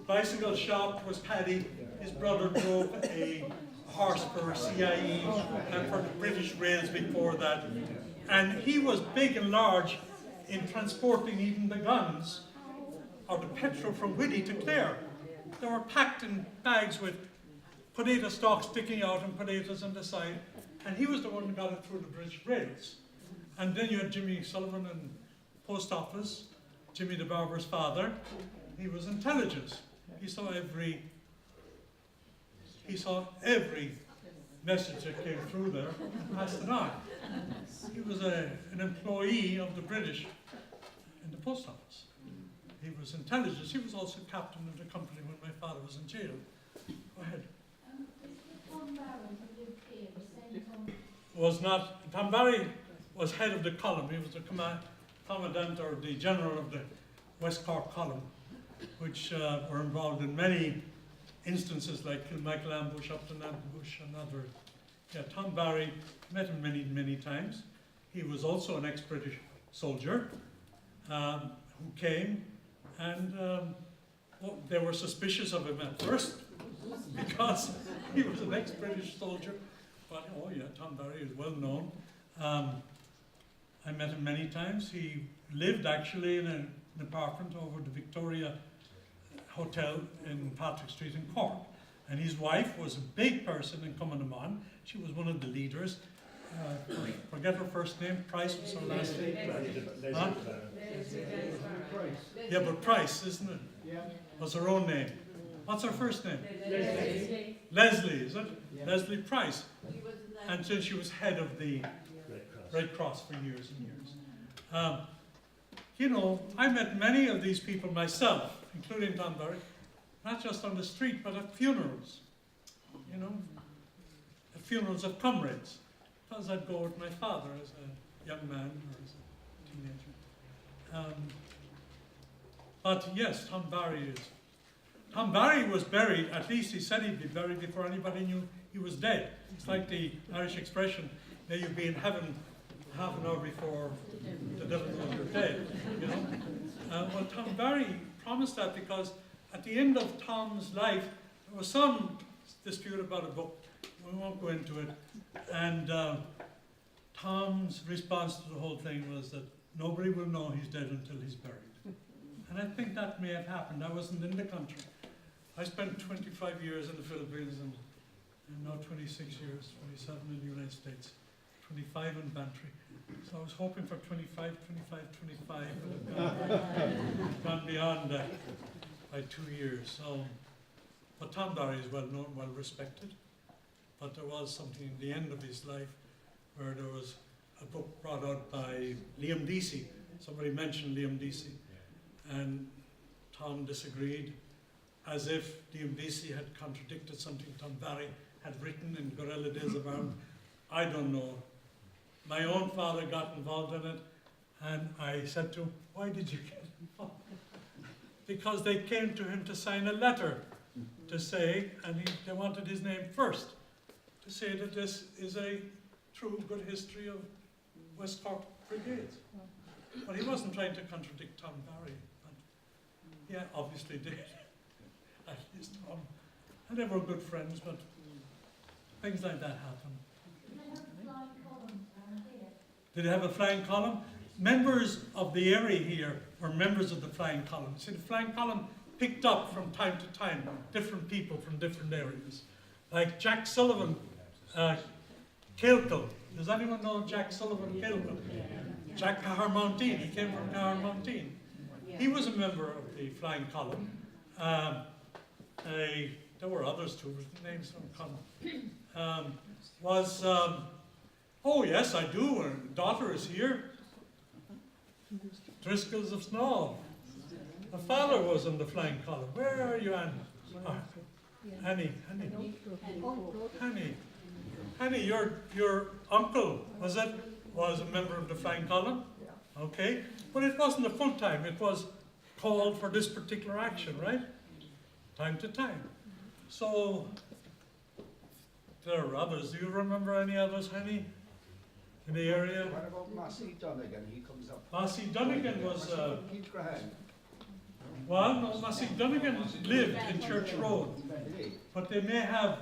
Bicycle shop was Paddy. His brother drove a horse for CIE and for the British Rails before that. And he was big and large in transporting even the guns or the petrol from Whitty to Clare. They were packed in bags with potato stalks sticking out and potatoes on the side. And he was the one who got it through the British Rails. And then you had Jimmy Sullivan in post office, Jimmy the barber's father. He was intelligence. He saw every message that came through there and passed it on. He was an employee of the British in the post office. He was intelligence. He was also captain of the company when my father was in jail. Go ahead. Tom Barry was head of the column. He was the commandant or the general of the West Cork column, which were involved in many instances like Kilmichael ambush, Upton ambush, and other. Yeah, Tom Barry, met him many, many times. He was also an ex-British soldier who came, and they were suspicious of him at first because he was an ex-British soldier. But oh yeah, Tom Barry is well known. I met him many times. He lived actually in an apartment over the Victoria Hotel in Patrick Street in Cork. And his wife was a big person in Cumanaman. She was one of the leaders. Forget her first name. Price was her last name. Huh? Yeah, but Price, isn't it? Yeah. Was her own name. What's her first name? Leslie. Leslie, is it? Yeah. Leslie Price. And so she was head of the Red Cross for years and years. You know, I met many of these people myself, including Tom Barry, not just on the street, but at funerals. You know, at funerals of comrades. Because I'd go with my father as a young man or as a teenager. But yes, Tom Barry was buried, at least he said he'd be buried before anybody knew he was dead. It's like the Irish expression, may you be in heaven half an hour before the devil knows you're dead, you know. Well, Tom Barry promised that because at the end of Tom's life, there was some dispute about a book. We won't go into it. And Tom's response to the whole thing was that nobody will know he's dead until he's buried. And I think that may have happened. I wasn't in the country. I spent 25 years in the Philippines and now 26 years, 27 in the United States, 25 in Bantry. So I was hoping for 25, but I've gone beyond that by 2 years. So, but Tom Barry is well known, well respected. But there was something in the end of his life where there was a book brought out by Liam Deasy. Somebody mentioned Liam Deasy. And Tom disagreed, as if Liam Deasy had contradicted something Tom Barry had written in Guerrilla Days of Ireland. I don't know. My own father got involved in it, and I said to him, why did you get involved? Because they came to him to sign a letter to say, and they wanted his name first, to say that this is a true good history of West Cork Brigades. But he wasn't trying to contradict Tom Barry. But yeah, obviously did. At least Tom. And they were good friends, but things like that happen. Did they have a flying column? Members of the area here were members of the flying column. See, the flying column picked up from time to time different people from different areas. Like Jack Sullivan, Kilkle. Does anyone know Jack Sullivan Kilkle? Jack Cahermontine, he came from Cahermontine. He was a member of the flying column. There were others too, but the names don't come. Oh yes, I do, her daughter is here. Driscolls of Snow. Her father was in the flying column. Where are you, Annie? Oh, Annie. Annie, your uncle, was a member of the flying column? Okay, but it wasn't a full time, it was called for this particular action, right? Time to time. So, there are others. Do you remember any others, Annie? In the area? What about Massey Donegan? He comes up. Massey Donegan was, Kilcrahan. well, no, Massey Donegan lived in Church Road, but they may have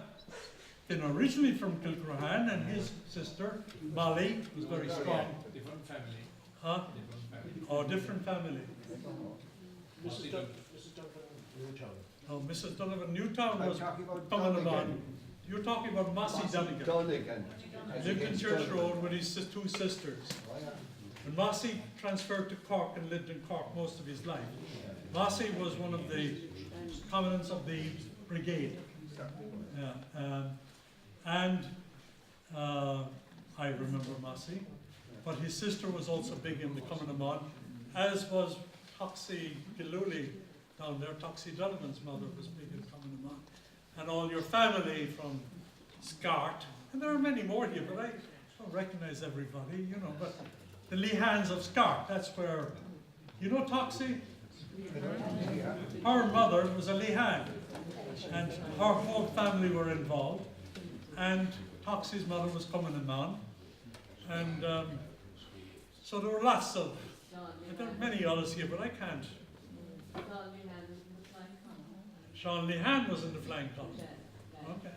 been originally from Kilcrahan, and his sister, Molly, was very strong. Different family. Huh? Different family. Oh, different family. Mostly the- Oh, Mrs. Donovan Newtown I'm was talking about coming along. Donegan. You're talking about Massey Donegan. Donegan. Lived in Church Road with his two sisters. Oh, yeah. And Massey transferred to Cork and lived in Cork most of his life. Massey was one of the commandants of the brigade. Yeah, I remember Massey. But his sister was also big in the Cumanaman, as was Toxie Gillooly down there. Toxie Donovan's mother was big in Cumanaman. And all your family from Scart, and there are many more here, but I don't recognize everybody, you know, but the Lehans of Scart, that's where, you know Toxie? Her mother was a Lehan, and her whole family were involved, and Toxie's mother was Cumanaman, and so there were lots of, there are many others here, but I can't. Sean Lehan was in the flying column. Okay.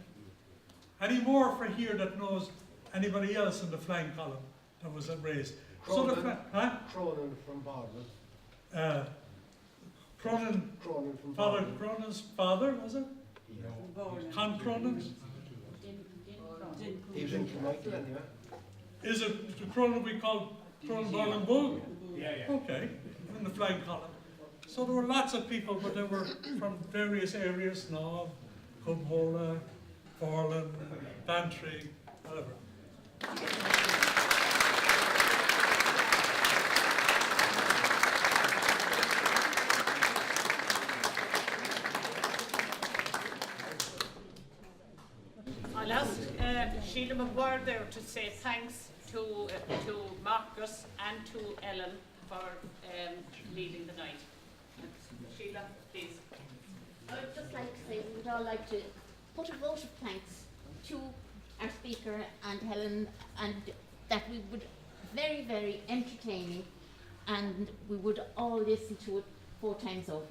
Any more for here that knows anybody else in the flying column that was raised? Sort of, Cronin from Barnum. Cronin, Cronin from Father Barnum. Cronin's father, was it? Yeah. Con Cronin? He was in Connecticut anyway. Is it the Cronin we call Cronin Barnum Bull? Yeah, yeah. Okay, in the flying column. So there were lots of people, but they were from various areas, Knob, Cumhola, Forlan, Bantry, whatever. I'll ask Sheila McGuire there to say thanks to Marcus and to Ellen for leading the night. Sheila, please. I would just like to say we would all like to put a vote of thanks to our speaker and Helen, and that we would very, very entertaining, and we would all listen to it 4 times over.